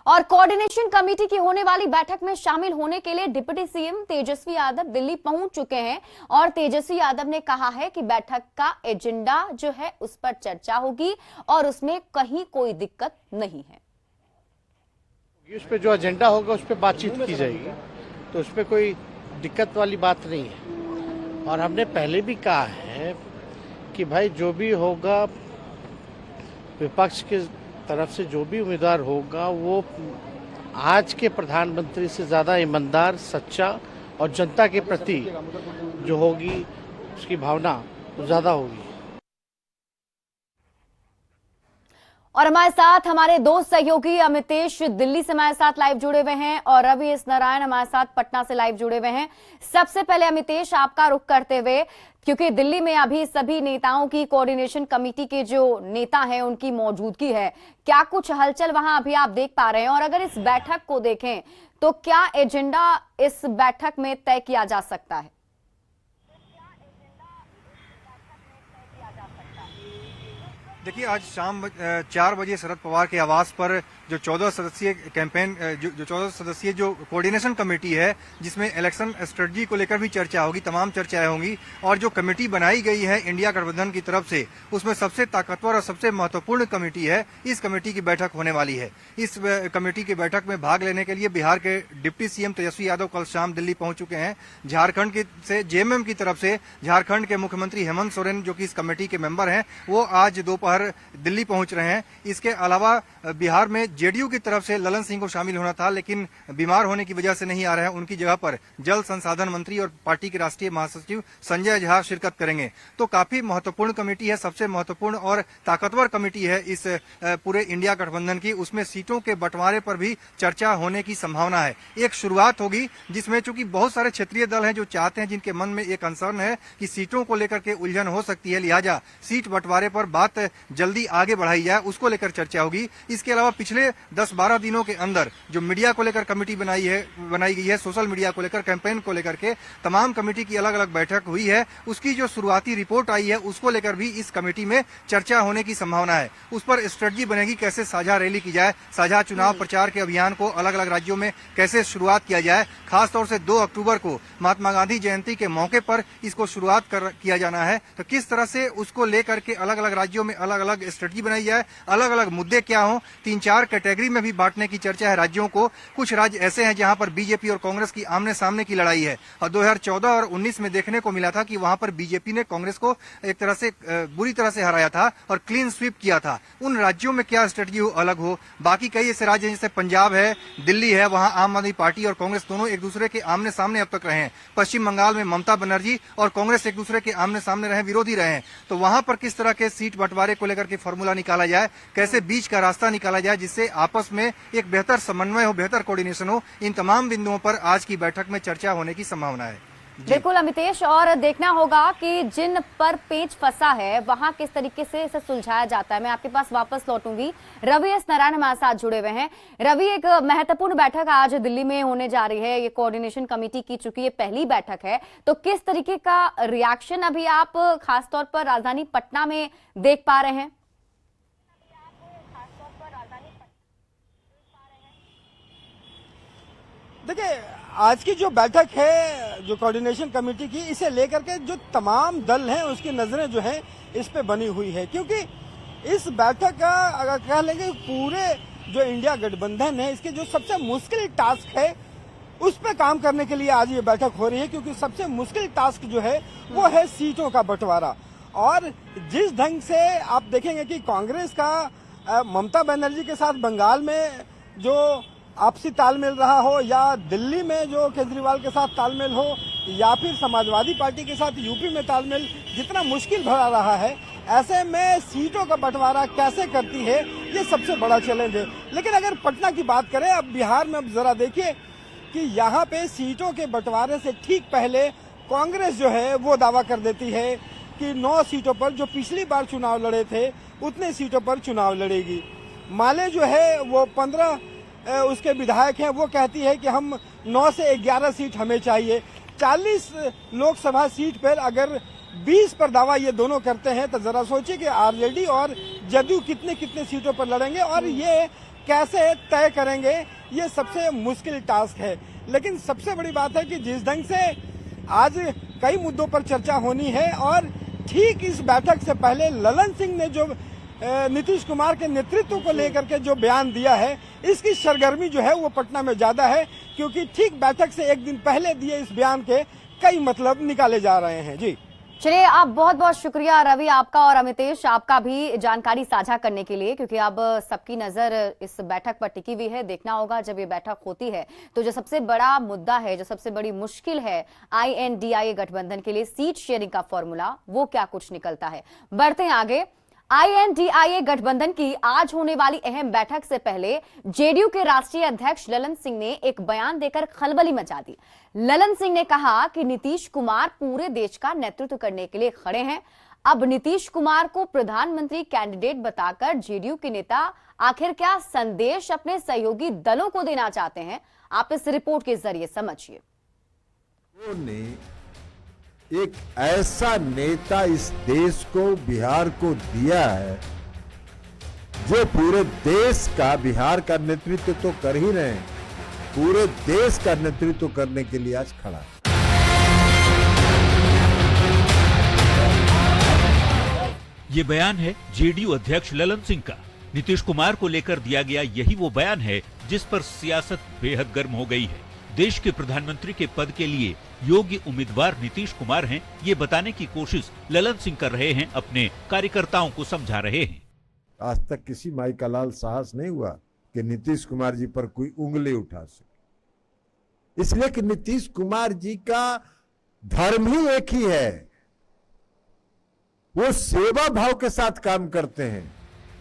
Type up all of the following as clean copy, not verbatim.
और coordination committee की होने वाली बैठक में शामिल होने के लिए डिप्टी सीएम तेजस्वी यादव दिल्ली पहुंच चुके हैं और तेजस्वी यादव ने कहा है कि बैठक का एजेंडा जो है उस पर चर्चा होगी और उसमें कहीं कोई दिक्कत नहीं है। उस पे जो एजेंडा होगा उस पे बातचीत की जाएगी, तो उस पे कोई दिक्कत वाली बात नहीं है। और हमने पहले भी कहा है कि भाई जो भी होगा विपक्ष के तरफ से जो भी उम्मीदवार होगा वो आज के प्रधानमंत्री से ज़्यादा ईमानदार, सच्चा और जनता के प्रति जो होगी उसकी भावना ज़्यादा होगी। और हमारे साथ हमारे दो सहयोगी अमितेश दिल्ली से हमारे साथ लाइव जुड़े हुए हैं और रवि एस नारायण हमारे साथ पटना से लाइव जुड़े हुए हैं। सबसे पहले अमितेश, आपका रुख करते हुए, क्योंकि दिल्ली में अभी सभी नेताओं की कोऑर्डिनेशन कमेटी के जो नेता हैं उनकी मौजूदगी है, क्या कुछ हलचल वहां अभी आप देख पा रहे हैं? और अगर इस बैठक को देखें तो क्या एजेंडा इस बैठक में तय किया जा सकता है? देखिए, आज शाम 4 बजे शरद पवार के आवास पर जो 14 सदस्यीय कैंपेन जो 14 सदस्यीय जो कोऑर्डिनेशन कमेटी है, जिसमें इलेक्शन स्ट्रेटजी को लेकर भी चर्चा होगी, तमाम चर्चाएं होंगी। और जो कमेटी बनाई गई है इंडिया गठबंधन की तरफ से, उसमें सबसे ताकतवर और सबसे महत्वपूर्ण कमेटी है। इस कमेटी की बैठक होने वाली है। इस कमेटी की बैठक में भाग लेने के लिए बिहार के डिप्टी सीएम तेजस्वी यादव कल शाम दिल्ली पहुंच चुके हैं। झारखंड से जेएमएम की तरफ से झारखंड के मुख्यमंत्री हेमंत सोरेन, जो कि इस कमेटी के मेंबर हैं, वो आज दोपहर दिल्ली पहुंच रहे हैं। इसके अलावा बिहार में जेडीयू की तरफ से ललन सिंह को शामिल होना था, लेकिन बीमार होने की वजह से नहीं आ रहे हैं। उनकी जगह पर जल संसाधन मंत्री और पार्टी के राष्ट्रीय महासचिव संजय झा शिरकत करेंगे। तो काफी महत्वपूर्ण कमेटी है, सबसे महत्वपूर्ण और ताकतवर कमेटी है इस पूरे इंडिया गठबंधन की। उसमें सीटों के बंटवारे पर भी चर्चा होने की संभावना है। एक शुरुआत होगी जिसमें चूंकि बहुत सारे क्षेत्रीय दल हैं जो चाहते हैं, जिनके मन में एक कंसर्न है कि सीटों को लेकर के उलझन हो सकती है, लिहाजा सीट बंटवारे पर बात जल्दी आगे बढ़ाई जाए, उसको लेकर चर्चा होगी। इसके अलावा पिछले 10-12 दिनों के अंदर जो मीडिया को लेकर कमेटी बनाई गई है, सोशल मीडिया को लेकर, कैंपेन को लेकर के तमाम कमेटी की अलग अलग बैठक हुई है। उसकी जो शुरुआती रिपोर्ट आई है उसको लेकर भी इस कमेटी में चर्चा होने की संभावना है। उस पर स्ट्रेटजी बनेगी, कैसे साझा रैली की जाए, साझा चुनाव प्रचार के अभियान को अलग अलग राज्यों में कैसे शुरुआत किया जाए। खासतौर से 2 अक्टूबर को महात्मा गांधी जयंती के मौके पर इसको शुरुआत किया जाना है, तो किस तरह से उसको लेकर के अलग अलग राज्यों में अलग अलग स्ट्रेटजी बनाई जाए, अलग अलग मुद्दे क्या हों। 3-4 कैटेगरी में भी बांटने की चर्चा है राज्यों को। कुछ राज्य ऐसे हैं जहां पर बीजेपी और कांग्रेस की आमने सामने की लड़ाई है, और 2014 और 19 में देखने को मिला था कि वहां पर बीजेपी ने कांग्रेस को एक तरह से बुरी तरह से हराया था और क्लीन स्वीप किया था। उन राज्यों में क्या स्ट्रेटजी हो, अलग हो। बाकी कई ऐसे राज्य जैसे पंजाब है, दिल्ली है, वहां आम आदमी पार्टी और कांग्रेस दोनों एक दूसरे के आमने सामने अब तक रहे हैं। पश्चिम बंगाल में ममता बनर्जी और कांग्रेस एक दूसरे के आमने सामने रहे, विरोधी रहे हैं। तो वहां पर किस तरह के सीट बंटवारे को लेकर के फॉर्मूला निकाला जाए, कैसे बीच का रास्ता निकाला जाए जिससे आपस में एक बेहतर समन्वय हो, बेहतर कोऑर्डिनेशन हो, इन तमाम बिंदुओं पर आज की बैठक में चर्चा होने की संभावना है। बिल्कुल अमितेश, और देखना होगा कि जिन पर पेच फंसा है वहां किस तरीके से इसे सुलझाया जाता है। मैं आपके पास वापस लौटूंगी। रवि एस नारायण हमारे साथ जुड़े हुए हैं। रवि, एक महत्वपूर्ण बैठक आज दिल्ली में होने जा रही है, ये कोऑर्डिनेशन कमेटी की चूंकि ये पहली बैठक है, तो किस तरीके का रिएक्शन अभी आप खासतौर पर राजधानी पटना में देख पा रहे हैं? देखिए, आज की जो बैठक है जो कोऑर्डिनेशन कमेटी की, इसे लेकर के जो तमाम दल हैं उसकी नजरें जो हैं इस पे बनी हुई है, क्योंकि इस बैठक का अगर कह लेंगे पूरे जो इंडिया गठबंधन है इसके जो सबसे मुश्किल टास्क है उस पे काम करने के लिए आज ये बैठक हो रही है। क्योंकि सबसे मुश्किल टास्क जो है वो है सीटों का बंटवारा। और जिस ढंग से आप देखेंगे कि कांग्रेस का ममता बनर्जी के साथ बंगाल में जो आपसी तालमेल रहा हो, या दिल्ली में जो केजरीवाल के साथ तालमेल हो, या फिर समाजवादी पार्टी के साथ यूपी में तालमेल जितना मुश्किल भरा रहा है, ऐसे में सीटों का बंटवारा कैसे करती है, ये सबसे बड़ा चैलेंज है। लेकिन अगर पटना की बात करें, अब बिहार में अब जरा देखिए कि यहाँ पे सीटों के बंटवारे से ठीक पहले कांग्रेस जो है वो दावा कर देती है कि 9 सीटों पर जो पिछली बार चुनाव लड़े थे उतने सीटों पर चुनाव लड़ेगी। माले जो है वो 15 उसके विधायक हैं, वो कहती है कि हम 9 से 11 सीट हमें चाहिए। 40 लोकसभा सीट पर अगर 20 पर दावा ये दोनों करते हैं तो जरा सोचिए कि आरजेडी और जदयू कितने कितने सीटों पर लड़ेंगे। और ये कैसे तय करेंगे, ये सबसे मुश्किल टास्क है। लेकिन सबसे बड़ी बात है कि जिस ढंग से आज कई मुद्दों पर चर्चा होनी है और ठीक इस बैठक से पहले ललन सिंह ने जो नीतीश कुमार के नेतृत्व को लेकर के जो बयान दिया है, इसकी सरगर्मी जो है वो पटना में ज्यादा है, क्योंकि ठीक बैठक से एक दिन पहले दिए इस बयान के कई मतलब निकाले जा रहे हैं। जी चलिए, आप बहुत बहुत शुक्रिया रवि आपका और अमितेश आपका भी जानकारी साझा करने के लिए, क्योंकि अब सबकी नजर इस बैठक पर टिकी हुई है। देखना होगा जब ये बैठक होती है तो जो सबसे बड़ा मुद्दा है, जो सबसे बड़ी मुश्किल है INDIA गठबंधन के लिए सीट शेयरिंग का फॉर्मूला, वो क्या कुछ निकलता है। बढ़ते हैं आगे। INDIA गठबंधन की आज होने वाली अहम बैठक से पहले जेडीयू के राष्ट्रीय अध्यक्ष ललन सिंह ने एक बयान देकर खलबली मचा दी। ललन सिंह ने कहा कि नीतीश कुमार पूरे देश का नेतृत्व करने के लिए खड़े हैं। अब नीतीश कुमार को प्रधानमंत्री कैंडिडेट बताकर जेडीयू के नेता आखिर क्या संदेश अपने सहयोगी दलों को देना चाहते हैं, आप इस रिपोर्ट के जरिए समझिए। एक ऐसा नेता इस देश को, बिहार को दिया है जो पूरे देश का, बिहार का नेतृत्व तो कर ही रहे हैं, पूरे देश का नेतृत्व करने के लिए आज खड़ा है। ये बयान है जेडीयू अध्यक्ष ललन सिंह का। नीतीश कुमार को लेकर दिया गया यही वो बयान है जिस पर सियासत बेहद गर्म हो गई है। देश के प्रधानमंत्री के पद के लिए योग्य उम्मीदवार नीतीश कुमार हैं, ये बताने की कोशिश ललन सिंह कर रहे हैं, अपने कार्यकर्ताओं को समझा रहे हैं। आज तक किसी माई का लाल साहस नहीं हुआ कि नीतीश कुमार जी पर कोई उंगली उठा सके, इसलिए कि नीतीश कुमार जी का धर्म ही एक ही है, वो सेवा भाव के साथ काम करते हैं।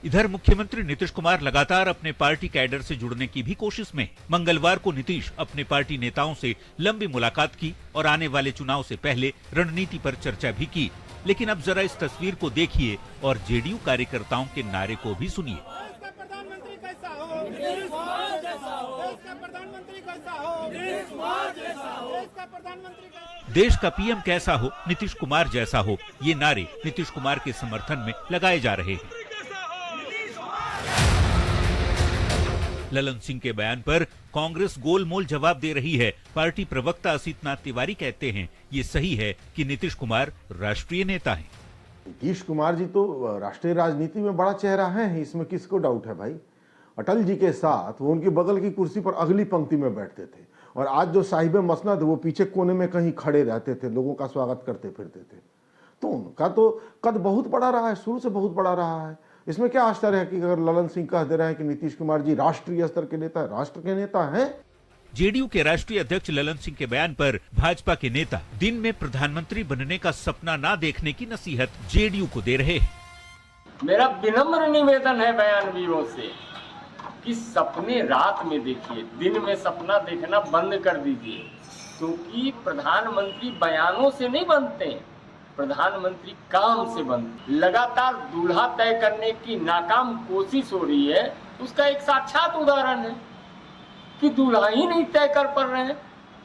इधर मुख्यमंत्री नीतीश कुमार लगातार अपने पार्टी कैडर से जुड़ने की भी कोशिश में। मंगलवार को नीतीश अपने पार्टी नेताओं से लंबी मुलाकात की और आने वाले चुनाव से पहले रणनीति पर चर्चा भी की। लेकिन अब जरा इस तस्वीर को देखिए और जेडीयू कार्यकर्ताओं के नारे को भी सुनिए। देश का पीएम कैसा हो, नीतीश कुमार जैसा हो, ये नारे नीतीश कुमार के समर्थन में लगाए जा रहे हैं। ललन सिंह के बयान पर कांग्रेस गोलमोल जवाब दे रही है। पार्टी प्रवक्ता असितनाथ तिवारी कहते हैं ये सही है कि नीतीश कुमार राष्ट्रीय नेता हैं। नीतीश कुमार जी तो राष्ट्रीय राजनीति में बड़ा चेहरा है, इसमें किसको डाउट है भाई। अटल जी के साथ वो उनकी बगल की कुर्सी पर अगली पंक्ति में बैठते थे और आज जो साहिब मसनद वो पीछे कोने में कहीं खड़े रहते थे, लोगों का स्वागत करते फिरते थे। तो उनका तो कद बहुत बड़ा रहा है, शुरू से बहुत बड़ा रहा है। इसमें क्या आश्चर्य है कि अगर ललन सिंह कह दे रहे हैं कि नीतीश कुमार जी राष्ट्रीय स्तर के नेता, राष्ट्र के नेता हैं। जेडीयू के राष्ट्रीय अध्यक्ष ललन सिंह के बयान पर भाजपा के नेता दिन में प्रधानमंत्री बनने का सपना ना देखने की नसीहत जेडीयू को दे रहे हैं। मेरा विनम्र निवेदन है बयानवियों से कि सपने रात में देखिए, दिन में सपना देखना बंद कर दीजिए, क्योंकि प्रधानमंत्री बयानों से नहीं बनते हैं, प्रधानमंत्री काम से बनते। लगातार दूल्हा तय करने की नाकाम कोशिश हो रही है, उसका एक साक्षात उदाहरण है कि दूल्हा ही नहीं तय कर पा रहे हैं,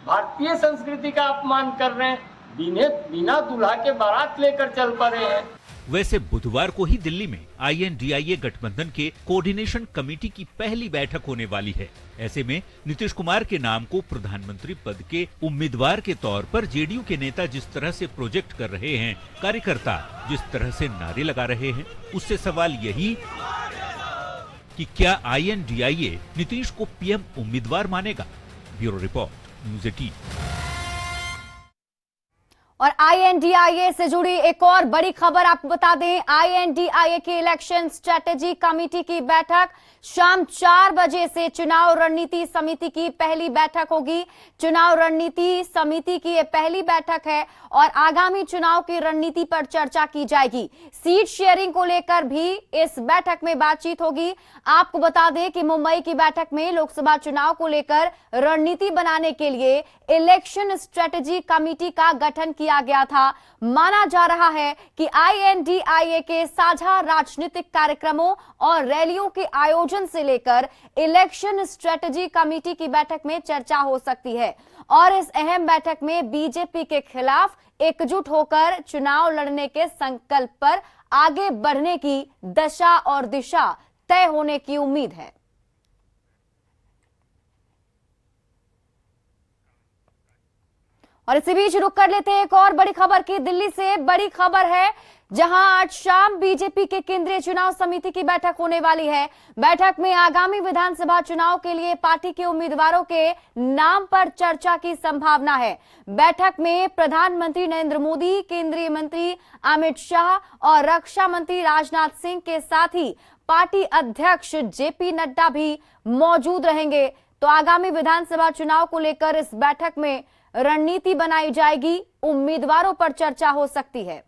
भारतीय संस्कृति का अपमान कर रहे हैं, बिना दूल्हा के बारात लेकर चल पड़े हैं। वैसे बुधवार को ही दिल्ली में INDIA गठबंधन के कोऑर्डिनेशन कमेटी की पहली बैठक होने वाली है। ऐसे में नीतीश कुमार के नाम को प्रधानमंत्री पद के उम्मीदवार के तौर पर जेडीयू के नेता जिस तरह से प्रोजेक्ट कर रहे हैं, कार्यकर्ता जिस तरह से नारे लगा रहे हैं, उससे सवाल यही कि क्या INDIA नीतीश को पीएम उम्मीदवार मानेगा। Bureau report, news 18। और INDIA से जुड़ी एक और बड़ी खबर आपको बता दें, INDIA की इलेक्शन स्ट्रेटेजी कमेटी की बैठक शाम 4 बजे से चुनाव रणनीति समिति की पहली बैठक होगी। चुनाव रणनीति समिति की यह पहली बैठक है और आगामी चुनाव की रणनीति पर चर्चा की जाएगी। सीट शेयरिंग को लेकर भी इस बैठक में बातचीत होगी। आपको बता दें कि मुंबई की बैठक में लोकसभा चुनाव को लेकर रणनीति बनाने के लिए इलेक्शन स्ट्रेटेजी कमेटी का गठन किया गया था। माना जा रहा है कि INDIA के साझा राजनीतिक कार्यक्रमों और रैलियों के आयोजन से लेकर इलेक्शन स्ट्रेटेजी कमेटी की बैठक में चर्चा हो सकती है और इस अहम बैठक में बीजेपी के खिलाफ एकजुट होकर चुनाव लड़ने के संकल्प पर आगे बढ़ने की दशा और दिशा तय होने की उम्मीद है। और इसी बीच रुक कर लेते हैं एक और बड़ी खबर की। दिल्ली से बड़ी खबर है, जहां आज शाम बीजेपी के केंद्रीय चुनाव समिति की बैठक होने वाली है। बैठक में आगामी विधानसभा चुनाव के लिए पार्टी के उम्मीदवारों के नाम पर चर्चा की संभावना है। बैठक में प्रधानमंत्री नरेंद्र मोदी, केंद्रीय मंत्री अमित शाह और रक्षा मंत्री राजनाथ सिंह के साथ ही पार्टी अध्यक्ष जेपी नड्डा भी मौजूद रहेंगे। तो आगामी विधानसभा चुनाव को लेकर इस बैठक में रणनीति बनाई जाएगी, उम्मीदवारों पर चर्चा हो सकती है।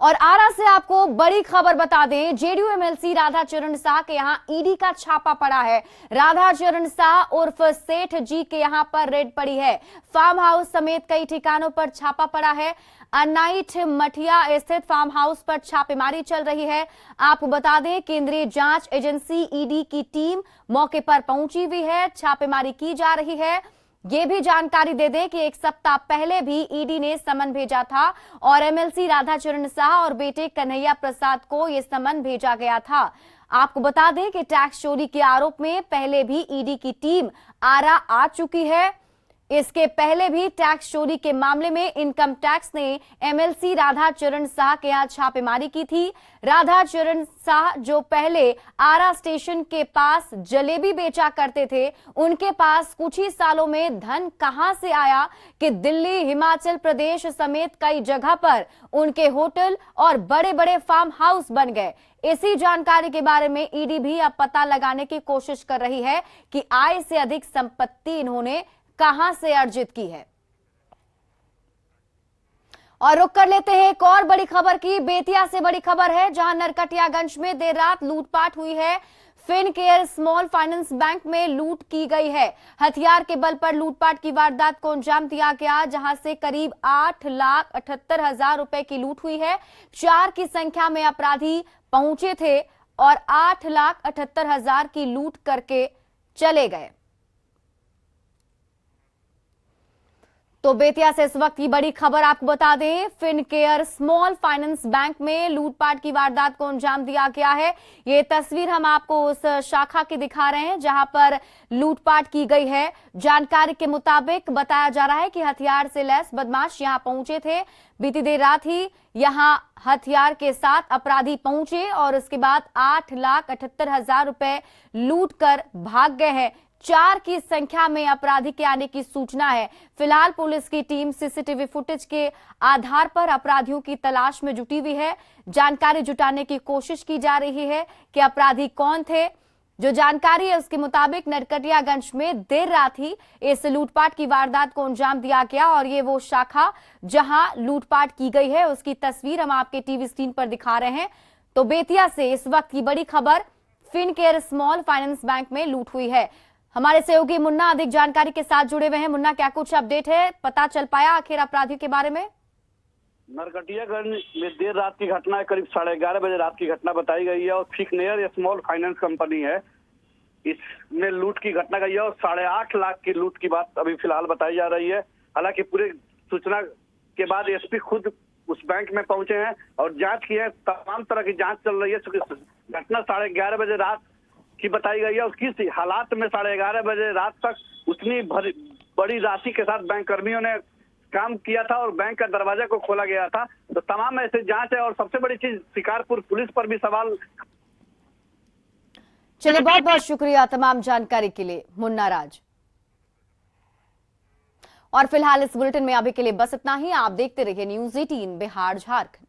और आरा से आपको बड़ी खबर बता दें, जेडीयू एमएलसी राधाचरण शाह के यहां ईडी का छापा पड़ा है। राधाचरण शाह उर्फ सेठ जी के यहां पर रेड पड़ी है। फार्म हाउस समेत कई ठिकानों पर छापा पड़ा है। अनाइट मठिया स्थित फार्म हाउस पर छापेमारी चल रही है। आपको बता दें, केंद्रीय जांच एजेंसी ईडी की टीम मौके पर पहुंची हुई है, छापेमारी की जा रही है। ये भी जानकारी दे दें कि एक सप्ताह पहले भी ईडी ने समन भेजा था और एमएलसी राधाचरण शाह और बेटे कन्हैया प्रसाद को यह समन भेजा गया था। आपको बता दें कि टैक्स चोरी के आरोप में पहले भी ईडी की टीम आरा आ चुकी है। इसके पहले भी टैक्स चोरी के मामले में इनकम टैक्स ने एमएलसी राधाचरण शाह के यहां छापेमारी की थी। राधाचरण शाह जो पहले आरा स्टेशन के पास जलेबी बेचा करते थे, उनके पास कुछ ही सालों में धन कहां से आया कि दिल्ली, हिमाचल प्रदेश समेत कई जगह पर उनके होटल और बड़े बड़े फार्म हाउस बन गए। इसी जानकारी के बारे में ईडी भी अब पता लगाने की कोशिश कर रही है कि आय से अधिक संपत्ति इन्होंने कहां से अर्जित की है। और रुक कर लेते हैं एक और बड़ी खबर की। बेतिया से बड़ी खबर है, जहां नरकटियागंज में देर रात लूटपाट हुई है। फिनकेयर स्मॉल फाइनेंस बैंक में लूट की गई है। हथियार के बल पर लूटपाट की वारदात को अंजाम दिया गया, जहां से करीब 8,78,000 रुपए की लूट हुई है। 4 की संख्या में अपराधी पहुंचे थे और 8,78,000 की लूट करके चले गए। तो बेतिया से इस वक्त की बड़ी खबर आपको बता दें, फिनकेयर स्मॉल फाइनेंस बैंक में लूटपाट की वारदात को अंजाम दिया गया है। ये तस्वीर हम आपको उस शाखा की दिखा रहे हैं जहां पर लूटपाट की गई है। जानकारी के मुताबिक बताया जा रहा है कि हथियार से लैस बदमाश यहां पहुंचे थे। बीती देर रात ही यहां हथियार के साथ अपराधी पहुंचे और उसके बाद 8,78,000 रुपए लूट कर भाग गए हैं। 4 की संख्या में अपराधी के आने की सूचना है। फिलहाल पुलिस की टीम सीसीटीवी फुटेज के आधार पर अपराधियों की तलाश में जुटी हुई है। जानकारी जुटाने की कोशिश की जा रही है कि अपराधी कौन थे। जो जानकारी है उसके मुताबिक नरकटियागंज में देर रात ही इस लूटपाट की वारदात को अंजाम दिया गया और ये वो शाखा जहां लूटपाट की गई है, उसकी तस्वीर हम आपके टीवी स्क्रीन पर दिखा रहे हैं। तो बेतिया से इस वक्त की बड़ी खबर, फिनकेयर स्मॉल फाइनेंस बैंक में लूट हुई है। हमारे सहयोगी मुन्ना अधिक जानकारी के साथ जुड़े हुए हैं। मुन्ना, क्या कुछ अपडेट है, पता चल पाया आखिर अपराधियों के बारे में? नरकटियागंज में देर रात की घटना है, करीब 11:30 बजे रात की घटना बताई गई है और फिनकेयर स्मॉल फाइनेंस कंपनी है, इसमें लूट की घटना गई है और 8.5 लाख की लूट की बात अभी फिलहाल बताई जा रही है। हालांकि पूरे सूचना के बाद एसपी खुद उस बैंक में पहुंचे हैं और जांच की है, तमाम तरह की जांच चल रही है। घटना 11:30 बजे रात की बताई गई है। उसकी हालात में 11:30 बजे रात तक उतनी बड़ी राशि के साथ बैंक कर्मियों ने काम किया था और बैंक का दरवाजा को खोला गया था। तो तमाम ऐसे जांच है और सबसे बड़ी चीज शिकारपुर पुलिस पर भी सवाल। चलिए, बहुत बहुत शुक्रिया तमाम जानकारी के लिए मुन्ना राज। और फिलहाल इस बुलेटिन में अभी के लिए बस इतना ही। आप देखते रहिए न्यूज़ 18 बिहार झारखंड।